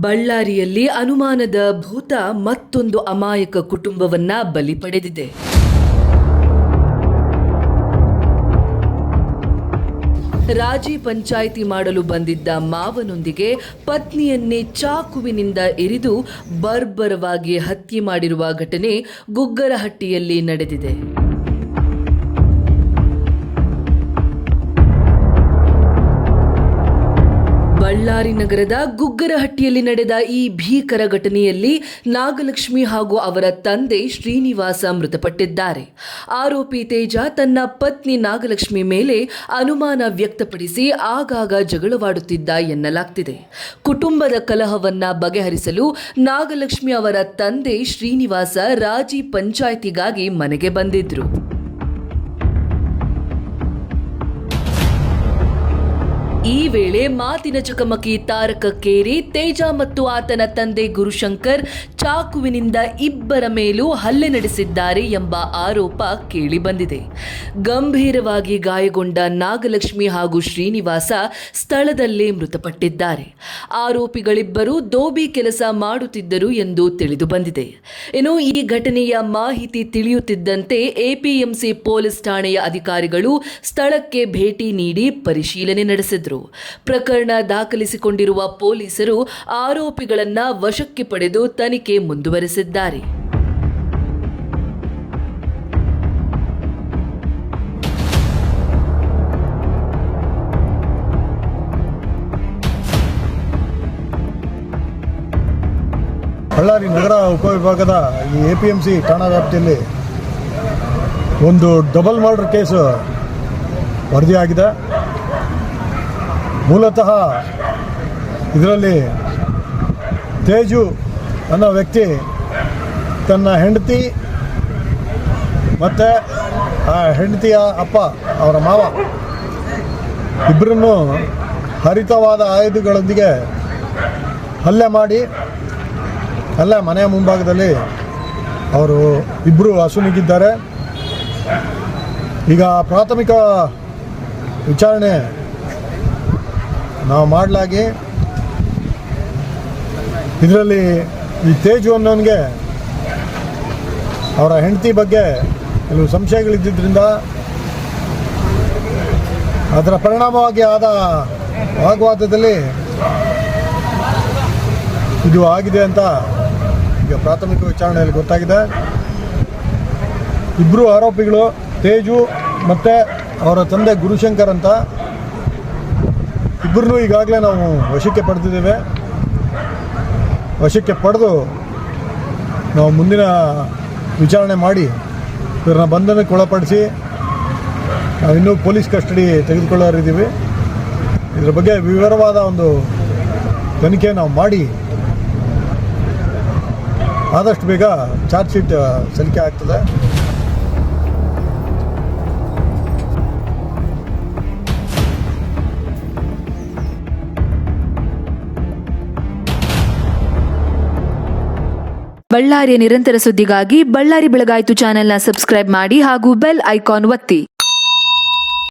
ಬಳ್ಳಾರಿಯಲ್ಲಿ ಅನುಮಾನದ ಭೂತ ಮತ್ತೊಂದು ಅಮಾಯಕ ಕುಟುಂಬವನ್ನ ಬಲಿ ಪಡೆದಿದೆ. ರಾಜಿ ಪಂಚಾಯಿತಿ ಮಾಡಲು ಬಂದಿದ್ದ ಮಾವನೊಂದಿಗೆ ಪತ್ನಿಯನ್ನೇ ಚಾಕುವಿನಿಂದ ಇರಿದು ಬರ್ಬರವಾಗಿ ಹತ್ಯೆ ಮಾಡಿರುವ ಘಟನೆ ಗುಗ್ಗರಹಟ್ಟಿಯಲ್ಲಿ ನಡೆದಿದೆ. ಬಳ್ಳಾರಿ ನಗರದ ಗುಗ್ಗರಹಟ್ಟಿಯಲ್ಲಿ ನಡೆದ ಈ ಭೀಕರ ಘಟನೆಯಲ್ಲಿ ನಾಗಲಕ್ಷ್ಮಿ ಹಾಗೂ ಅವರ ತಂದೆ ಶ್ರೀನಿವಾಸ ಮೃತಪಟ್ಟಿದ್ದಾರೆ. ಆರೋಪಿ ತೇಜ ತನ್ನ ಪತ್ನಿ ನಾಗಲಕ್ಷ್ಮಿ ಮೇಲೆ ಅನುಮಾನ ವ್ಯಕ್ತಪಡಿಸಿ ಆಗಾಗ ಜಗಳವಾಡುತ್ತಿದ್ದ ಎನ್ನಲಾಗ್ತಿದೆ. ಕುಟುಂಬದ ಕಲಹವನ್ನ ಬಗೆಹರಿಸಲು ನಾಗಲಕ್ಷ್ಮಿ ಅವರ ತಂದೆ ಶ್ರೀನಿವಾಸ ರಾಜಿ ಪಂಚಾಯಿತಿಗಾಗಿ ಮನೆಗೆ ಬಂದಿದ್ರು. ಈ ವೇಳೆ ಮಾತಿನ ಚಕಮಕಿ ತಾರಕಕ್ಕೇರಿ ತೇಜ ಮತ್ತು ಆತನ ತಂದೆ ಗುರುಶಂಕರ್ ಚಾಕುವಿನಿಂದ ಇಬ್ಬರ ಮೇಲೂ ಹಲ್ಲೆ ನಡೆಸಿದ್ದಾರೆ ಎಂಬ ಆರೋಪ ಕೇಳಿಬಂದಿದೆ. ಗಂಭೀರವಾಗಿ ಗಾಯಗೊಂಡ ನಾಗಲಕ್ಷ್ಮಿ ಹಾಗೂ ಶ್ರೀನಿವಾಸ ಸ್ಥಳದಲ್ಲೇ ಮೃತಪಟ್ಟಿದ್ದಾರೆ. ಆರೋಪಿಗಳಿಬ್ಬರು ದೋಬಿ ಕೆಲಸ ಮಾಡುತ್ತಿದ್ದರು ಎಂದು ತಿಳಿದು ಬಂದಿದೆ. ಇನ್ನು ಈ ಘಟನೆಯ ಮಾಹಿತಿ ತಿಳಿಯುತ್ತಿದ್ದಂತೆ ಎಪಿಎಂಸಿ ಪೊಲೀಸ್ ಠಾಣೆಯ ಅಧಿಕಾರಿಗಳು ಸ್ಥಳಕ್ಕೆ ಭೇಟಿ ನೀಡಿ ಪರಿಶೀಲನೆ ನಡೆಸಿದರು. ಪ್ರಕರಣ ದಾಖಲಿಸಿಕೊಂಡಿರುವ ಪೊಲೀಸರು ಆರೋಪಿಗಳನ್ನ ವಶಕ್ಕೆ ಪಡೆದು ತನಿಖೆ ಮುಂದುವರೆಸಿದ್ದಾರೆ. ಬಳ್ಳಾರಿ ನಗರ ಉಪವಿಭಾಗದ ಈ ಎಪಿಎಂಸಿ ಠಾಣಾ ವ್ಯಾಪ್ತಿಯಲ್ಲಿ ಒಂದು ಡಬಲ್ ಮರ್ಡರ್ ಕೇಸು ವರದಿಯಾಗಿದೆ. ಮೂಲತಃ ಇದರಲ್ಲಿ ತೇಜು ಅನ್ನೋ ವ್ಯಕ್ತಿ ತನ್ನ ಹೆಂಡತಿ ಮತ್ತು ಆ ಹೆಂಡತಿಯ ಅಪ್ಪ ಅವರ ಮಾವ ಇಬ್ಬರನ್ನು ಹರಿತವಾದ ಆಯುಧಗಳೊಂದಿಗೆ ಹಲ್ಲೆ ಮಾಡಿ ಅಲ್ಲೇ ಮನೆಯ ಮುಂಭಾಗದಲ್ಲಿ ಅವರು ಇಬ್ಬರು ಅಸುನೀಗಿದ್ದಾರೆ. ಈಗ ಪ್ರಾಥಮಿಕ ವಿಚಾರಣೆ ನಾವು ಮಾಡಲಾಗಿ ಇದರಲ್ಲಿ ಈ ತೇಜು ಅನ್ನೋನಿಗೆ ಅವರ ಹೆಂಡತಿ ಬಗ್ಗೆ ಕೆಲವು ಸಂಶಯಗಳಿದ್ದರಿಂದ ಅದರ ಪರಿಣಾಮವಾಗಿ ಆದ ವಾಗ್ವಾದದಲ್ಲಿ ಇದು ಆಗಿದೆ ಅಂತ ಈಗ ಪ್ರಾಥಮಿಕ ವಿಚಾರಣೆಯಲ್ಲಿ ಗೊತ್ತಾಗಿದೆ. ಇಬ್ಬರು ಆರೋಪಿಗಳು ತೇಜು ಮತ್ತು ಅವರ ತಂದೆ ಗುರುಶಂಕರ್ ಅಂತ ಇಬ್ಬರನ್ನೂ ಈಗಾಗಲೇ ನಾವು ವಶಕ್ಕೆ ಪಡೆದಿದ್ದೇವೆ. ವಶಕ್ಕೆ ಪಡೆದು ನಾವು ಮುಂದಿನ ವಿಚಾರಣೆ ಮಾಡಿ ಇವರನ್ನ ಬಂಧನಕ್ಕೆ ಒಳಪಡಿಸಿ ನಾವಿನ್ನೂ ಪೊಲೀಸ್ ಕಸ್ಟಡಿ ತೆಗೆದುಕೊಳ್ಳೋರಿದ್ದೀವಿ. ಇದರ ಬಗ್ಗೆ ವಿವರವಾದ ಒಂದು ತನಿಖೆ ನಾವು ಮಾಡಿ ಆದಷ್ಟು ಬೇಗ ಚಾರ್ಜ್ ಶೀಟ್ ಸಲ್ಲಿಕೆ ಆಗ್ತದೆ. ಬಳ್ಳಾರಿಯ ನಿರಂತರ ಸುದ್ದಿಗಾಗಿ ಬಳ್ಳಾರಿ ಬೆಳಗಾಯಿತು ಚಾನೆಲ್ನ ಸಬ್ಸ್ಕ್ರೈಬ್ ಮಾಡಿ ಹಾಗೂ ಬೆಲ್ ಐಕಾನ್ ಒತ್ತಿ.